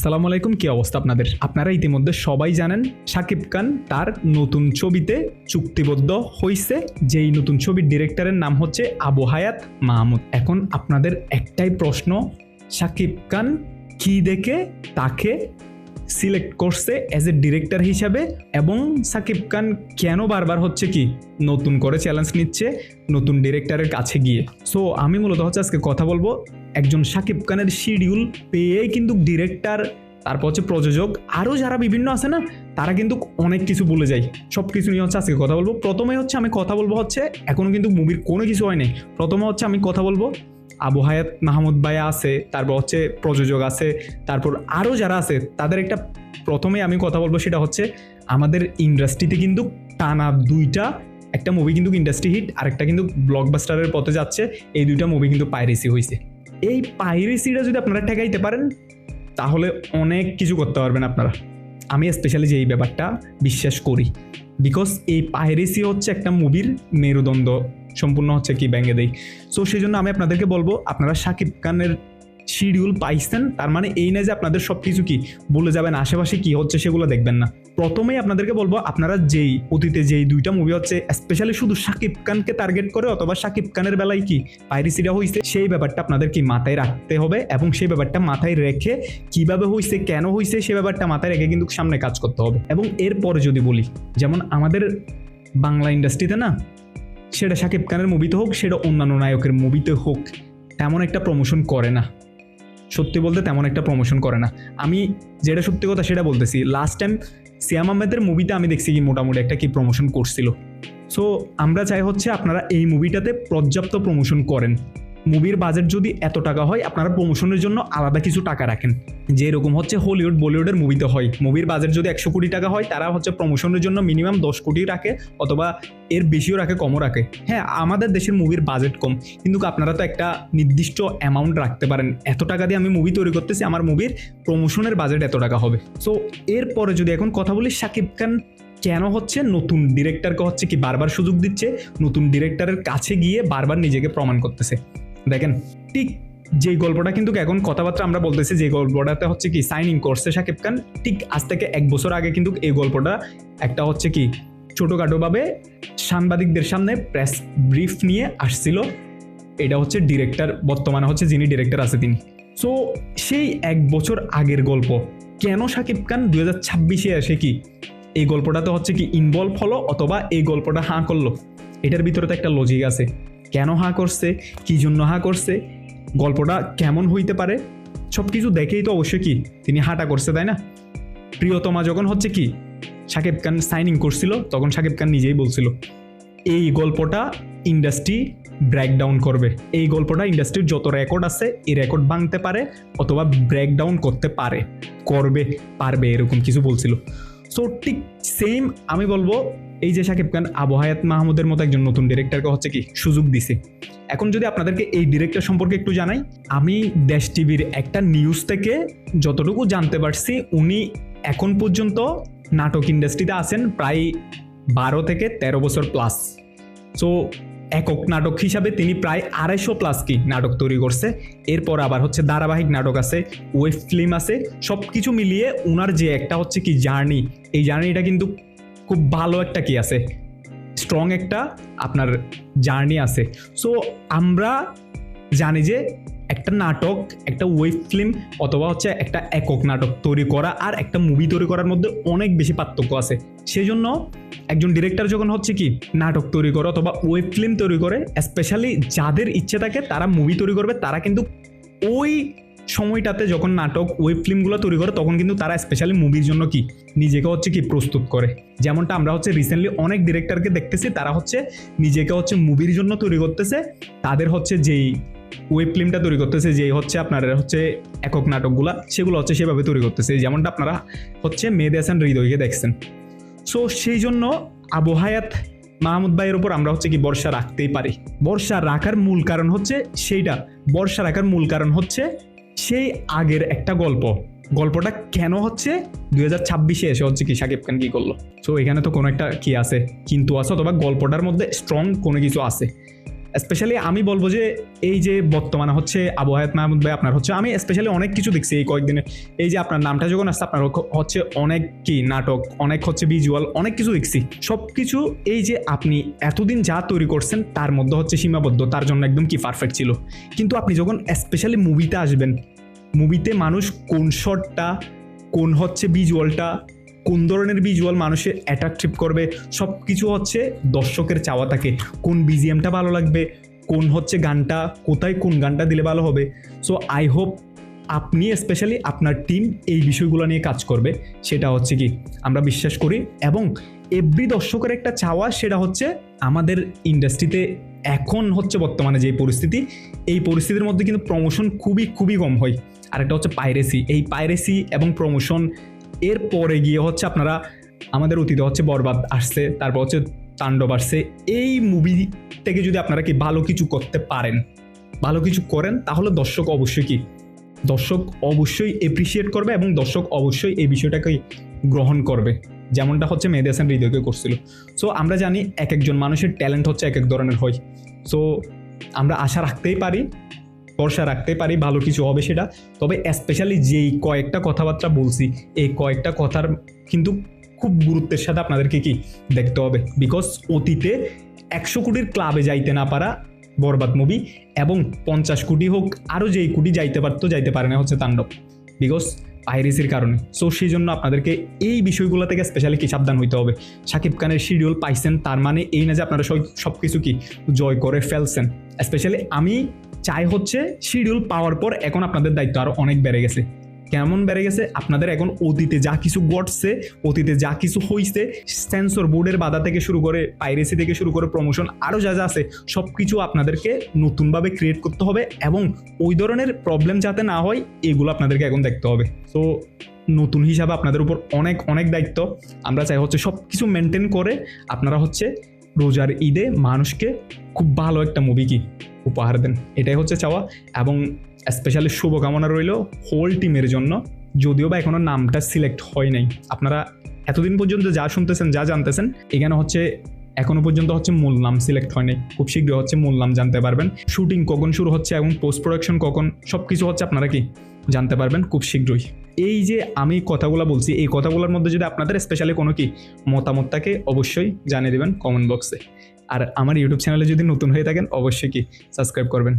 আসসালামু আলাইকুম, কি অবস্থা আপনাদের? আপনারা ইতিমধ্যে সবাই জানেন শাকিব খান তার নতুন ছবিতে চুক্তিবদ্ধ হয়েছে, যেই নতুন ছবির ডিরেক্টরের নাম হচ্ছে আবু হায়াত মাহমুদ। এখন আপনাদের একটাই প্রশ্ন, শাকিব খান কি দেখে তাকে সিলেক্ট করছে অ্যাজ এ ডিরেক্টর হিসাবে, এবং শাকিব খান কেন বারবার হচ্ছে কি নতুন করে চ্যালেঞ্জ নিচ্ছে নতুন ডিরেক্টরের কাছে গিয়ে। সো আমি মূলত হচ্ছে আজকে কথা বলবো একজন শাকিব খানের শিডিউল পেয়ে কিন্তু ডিরেক্টর, তারপর হচ্ছে প্রযোজক, আরও যারা বিভিন্ন আছে না, তারা কিন্তু অনেক কিছু ভুলে যায়। সব কিছু নিয়ে হচ্ছে আজকে কথা বলবো। প্রথমে হচ্ছে আমি কথা বলবো হচ্ছে এখনো কিন্তু মুভির কোনো কিছু হয় নাই। প্রথমে হচ্ছে আমি কথা বলবো আবু হায়াত মাহমুদ ভাইয়া আছে, তারপর হচ্ছে প্রযোজক আছে, তারপর আরও যারা আছে তাদের একটা প্রথমে আমি কথা বলবো, সেটা হচ্ছে আমাদের ইন্ডাস্ট্রিতে কিন্তু টানা দুইটা, একটা মুভি কিন্তু ইন্ডাস্ট্রি হিট, আরেকটা কিন্তু ব্লকবাস্টারের পথে যাচ্ছে। এই দুইটা মুভি কিন্তু পাইরেসি হয়েছে। এই পাইরেসিটা যদি আপনারা ঠেকাইতে পারেন তাহলে অনেক কিছু করতে পারবেন আপনারা। আমি স্পেশালি যে এই ব্যাপারটা বিশ্বাস করি, বিকজ এই পাইরেসি হচ্ছে একটা মুভির মেরুদণ্ড সম্পূর্ণ হচ্ছে কি ভেঙে দেয়। সো সেই জন্য আমি আপনাদেরকে বলবো, আপনারা শাকিব খানের শিডিউল পাইছেন তার মানে এই না যে আপনাদের সব কিছু কি বলে যাবেন, আশেপাশে কি হচ্ছে সেগুলো দেখবেন না। প্রথমেই আপনাদেরকে বলবো, আপনারা যেই অতীতে যেই দুইটা মুভি হচ্ছে স্পেশালি শুধু শাকিব খানকে টার্গেট করে অথবা শাকিব খানের বেলায় কি পাইরেসিটা হয়েছে, সেই ব্যাপারটা আপনাদের কি মাথায় রাখতে হবে, এবং সেই ব্যাপারটা মাথায় রেখে কিভাবে হয়েছে, কেন হয়েছে, সেই ব্যাপারটা মাথায় রেখে কিন্তু সামনে কাজ করতে হবে। এবং এরপরে যদি বলি, যেমন আমাদের বাংলা ইন্ডাস্ট্রিতে না, সেটা শাকিব খানের মুভিতে হোক, সেটা অন্যান্য নায়কের মুভিতে হোক, তেমন একটা প্রমোশন করে না। সত্যি বলতে তেমন একটা প্রমোশন করে না। আমি যেটা সত্যি কথা সেটা বলতেছি। লাস্ট টাইম সিয়াম আহমেদের মুভিতে আমি দেখছি কি মোটামুটি একটা কি প্রমোশন করছিল। সো আমরা চাই হচ্ছে আপনারা এই মুভিটাতে পর্যাপ্ত প্রমোশন করেন। মুভির বাজেট যদি এত টাকা হয়, আপনারা প্রমোশনের জন্য আলাদা কিছু টাকা রাখেন, যে এরকম হচ্ছে হলিউড বলিউডের মুভিতে হয়। মুভির বাজেট যদি 100 কোটি টাকা হয়, তারা হচ্ছে প্রমোশনের জন্য মিনিমাম 10 কোটি রাখে, অথবা এর বেশিও রাখে, কমও রাখে। হ্যাঁ, আমাদের দেশের মুভির বাজেট কম, কিন্তু আপনারা তো একটা নির্দিষ্ট অ্যামাউন্ট রাখতে পারেন, এত টাকা দিয়ে আমি মুভি তৈরি করতেছি, আমার মুভির প্রমোশনের বাজেট এত টাকা হবে। সো এরপরে যদি এখন কথা বলি, শাকিব খান কেন হচ্ছে নতুন ডিরেক্টরকে হচ্ছে কি বারবার সুযোগ দিচ্ছে, নতুন ডিরেক্টরের কাছে গিয়ে বারবার নিজেকে প্রমাণ করতেছে। দেখেন, ঠিক যে গল্পটা কিন্তু এখন কথাবার্তা আমরা বলতেছি, যে গল্পটাতে হচ্ছে কি সাইনিং করছে শাকিব খান, ঠিক আজ থেকে 1 বছর আগে কিন্তু এই গল্পটা একটা হচ্ছে কি ছোটোখাটোভাবে সাংবাদিকদের সামনে প্রেস ব্রিফ নিয়ে আসছিল। এটা হচ্ছে ডিরেক্টর, বর্তমানে হচ্ছে যিনি ডিরেক্টর আছে তিনি। সো সেই 1 বছর আগের গল্প কেন শাকিব খান 2026-এ এসে কি এই গল্পটাতে হচ্ছে কি ইনভলভ হলো, অথবা এই গল্পটা হাঁ করলো? এটার ভিতরে তো একটা লজিক আছে। কেন হাঁ করছে, কী জন্য হাঁ করছে, গল্পটা কেমন হইতে পারে, সব কিছু দেখেই তো অবশ্যই কি তিনি হাঁটা করছে, তাই না? প্রিয়তমা যখন হচ্ছে কি শাকিব খান সাইনিং করছিল, তখন শাকিব খান নিজেই বলছিল এই গল্পটা ইন্ডাস্ট্রি ব্রেকডাউন করবে, এই গল্পটা ইন্ডাস্ট্রির যত রেকর্ড আছে এই রেকর্ড ভাঙতে পারে, অথবা ব্রেকডাউন করতে পারে, করবে, পারবে, এরকম কিছু বলছিল। সো ঠিক সেম আমি বলবো, এই যে শাকিব খান আবু হায়াত মাহমুদের মতো একজন নতুন ডিরেক্টরকে হচ্ছে কি সুযোগ দিছে। এখন যদি আপনাদেরকে এই ডিরেক্টর সম্পর্কে একটু জানাই, আমি দেশ টিভির একটা নিউজ থেকে যতটুকু জানতে পারছি, উনি এখন পর্যন্ত নাটক ইন্ডাস্ট্রিতে আছেন প্রায় 12 থেকে 13 বছর প্লাস। সো একক নাটক হিসাবে তিনি প্রায় 250 প্লাস কি নাটক তৈরি করছে। এরপর আবার হচ্ছে ধারাবাহিক নাটক আছে, ওয়েব ফিল্ম আছে, সব কিছু মিলিয়ে ওনার যে একটা হচ্ছে কি জার্নি, এই জার্নিটা কিন্তু খুব ভালো একটা কি আছে, স্ট্রং একটা আপনার জার্নি আছে। সো আমরা জানি যে একটা নাটক, একটা ওয়েব ফিল্ম অথবা হচ্ছে একটা একক নাটক তৈরি করা আর একটা মুভি তৈরি করার মধ্যে অনেক বেশি পার্থক্য আছে। সেই জন্য একজন ডিরেক্টর যখন হচ্ছে কি নাটক তৈরি করে অথবা ওয়েব ফিল্ম তৈরি করে, স্পেশালি যাদের ইচ্ছে থাকে তারা মুভি তৈরি করবে, তারা কিন্তু ওই সময়টাতে যখন নাটক ওয়েব ফিল্মগুলো তৈরি করে, তখন কিন্তু তারা স্পেশালি মুভির জন্য কি নিজেকে হচ্ছে কি প্রস্তুত করে। যেমনটা আমরা হচ্ছে রিসেন্টলি অনেক ডিরেক্টরকে দেখতেছি, তারা হচ্ছে নিজেকে হচ্ছে মুভির জন্য তৈরি করতেছে, তাদের হচ্ছে যেই ওয়েব ফিল্মটা তৈরি করতেছে, যে হচ্ছে আপনার হচ্ছে একক নাটকগুলা, সেগুলো হচ্ছে সেভাবে তৈরি করতেছে, যেমনটা আপনারা হচ্ছে মেহেদী হাসান হৃদয়কে দেখছেন। সো সেই জন্য আবু হায়াত মাহমুদ ভাইয়ের উপর আমরা হচ্ছে কি ভরসা রাখতেই পারি। ভরসা রাখার মূল কারণ হচ্ছে সেই আগের একটা গল্পটা কেন হচ্ছে 2026-এ এসে হচ্ছে কি শাকিব খান কি করলো। সো এখানে তো কোনো একটা কি আছে, কিন্তু আছে, অথবা গল্পটার মধ্যে স্ট্রং কোনো কিছু আছে। স্পেশালি আমি বলবো যে এই যে বর্তমানে হচ্ছে আবু হায়াত মাহমুদ ভাই আপনার হচ্ছে, আমি স্পেশালি অনেক কিছু দেখছি এই কয়েকদিনে, এই যে আপনার নামটা যখন আসছে আপনার হচ্ছে অনেক কি নাটক, অনেক হচ্ছে ভিজুয়াল, অনেক কিছু দেখছি। সব কিছু এই যে আপনি এতদিন যা তৈরি করছেন তার মধ্যে হচ্ছে সীমাবদ্ধ, তার জন্য একদম কি পারফেক্ট ছিল। কিন্তু আপনি যখন স্পেশালি মুভিতে আসবেন, মুভিতে মানুষ কোন শটটা, কোন হচ্ছে ভিজুয়ালটা, কোন ধরনের ভিজুয়াল মানুষের অ্যাট্রাকটিভ করবে, সব কিছু হচ্ছে দর্শকের চাওয়া থাকে। কোন বিজিএমটা ভালো লাগবে, কোন হচ্ছে গানটা, কোথায় কোন গানটা দিলে ভালো হবে। সো আই হোপ আপনি স্পেশালি আপনার টিম এই বিষয়গুলো নিয়ে কাজ করবে, সেটা হচ্ছে কি আমরা বিশ্বাস করি। এবং এভরি দর্শকের একটা চাওয়া, সেটা হচ্ছে আমাদের ইন্ডাস্ট্রিতে এখন হচ্ছে বর্তমানে যে পরিস্থিতি, এই পরিস্থিতির মধ্যে কিন্তু প্রমোশন খুবই খুবই কম হয়। আরেকটা হচ্ছে পাইরেসি, এই পাইরেসি এবং প্রমোশন এর পরে গিয়ে হচ্ছে আপনারা, আমাদের অতীতে হচ্ছে বরবাদ আসছে, তারপর হচ্ছে তাণ্ডব আসছে। এই মুভি থেকে যদি আপনারা কি ভালো কিছু করতে পারেন, ভালো কিছু করেন, তাহলে দর্শক অবশ্যই কি, দর্শক অবশ্যই এপ্রিসিয়েট করবে এবং দর্শক অবশ্যই এই বিষয়টাকে গ্রহণ করবে, যেমনটা হচ্ছে মেহেদী হাসান হৃদয়কে করছিল। সো আমরা জানি এক একজন মানুষের ট্যালেন্ট হচ্ছে এক এক ধরনের হয়। সো আমরা আশা রাখতেই পারি, ভরসা রাখতে পারি ভালো কিছু হবে সেটা। তবে স্পেশালি যেই কয়েকটা কথাবার্তা বলছি, এই কয়েকটা কথার কিন্তু খুব গুরুত্বের সাথে আপনাদেরকে কি দেখতে হবে। বিকজ অতীতে 100 কোটির ক্লাবে যাইতে না পারা বরবাদ মুভি, এবং 50 কোটি হোক আরও যেই কোটি যাইতে পারতো, যাইতে পারে না হচ্ছে তাণ্ডব, বিকজ পাইরেসির কারণে। সো সেই জন্য আপনাদেরকে এই বিষয়গুলো থেকে স্পেশালি কি সাবধান হইতে হবে। শাকিব খানের শিডিউল পাইছেন, তার মানে এই না যে আপনারা সব কিছু কি জয় করে ফেলছেন। স্পেশালি আমি চাই হচ্ছে শিডিউল পাওয়ার পর এখন আপনাদের দায়িত্ব আরও অনেক বেড়ে গেছে। কেমন বেড়ে গেছে? আপনাদের এখন অতীতে যা কিছু ঘটছে, অতীতে যা কিছু হয়েছে, সেন্সর বোর্ডের বাধা থেকে শুরু করে, পাইরেসি থেকে শুরু করে, প্রমোশন আরও যা যা আছে, সব কিছু আপনাদেরকে নতুনভাবে ক্রিয়েট করতে হবে এবং ওই ধরনের প্রবলেম যাতে না হয়, এগুলো আপনাদেরকে এখন দেখতে হবে। সো নতুন হিসাবে আপনাদের উপর অনেক অনেক দায়িত্ব। আমরা চাই হচ্ছে সব কিছু মেনটেন করে আপনারা হচ্ছে রোজার ঈদে মানুষকে খুব ভালো একটা মুভি কি উপহার দেন, এটাই হচ্ছে চাওয়া। এবং স্পেশালি শুভকামনা রইল হোল টিমের জন্য, যদিও বা এখনো নামটা সিলেক্ট হয় নাই। আপনারা এতদিন পর্যন্ত যা শুনতেছেন, যা জানতেছেন, এখানে হচ্ছে এখনো পর্যন্ত হচ্ছে মূল নাম সিলেক্ট হয় নাই। খুব শীঘ্রই হচ্ছে মূল নাম জানতে পারবেন। শুটিং কখন শুরু হচ্ছে এবং পোস্ট প্রোডাকশন কখন, সব কিছু হচ্ছে আপনারা কি জানতে পারবেন খুব শীঘ্রই। এই যে আমি কথাগুলো বলছি, এই কথাগুলোর মধ্যে যদি আপনাদের স্পেশালি কোনো কি মতামত থাকে, অবশ্যই জানিয়ে দেবেন কমেন্ট বক্সে। আর আমার ইউটিউব চ্যানেলে যদি নতুন হয়ে থাকেন, অবশ্যই কি সাবস্ক্রাইব করবেন।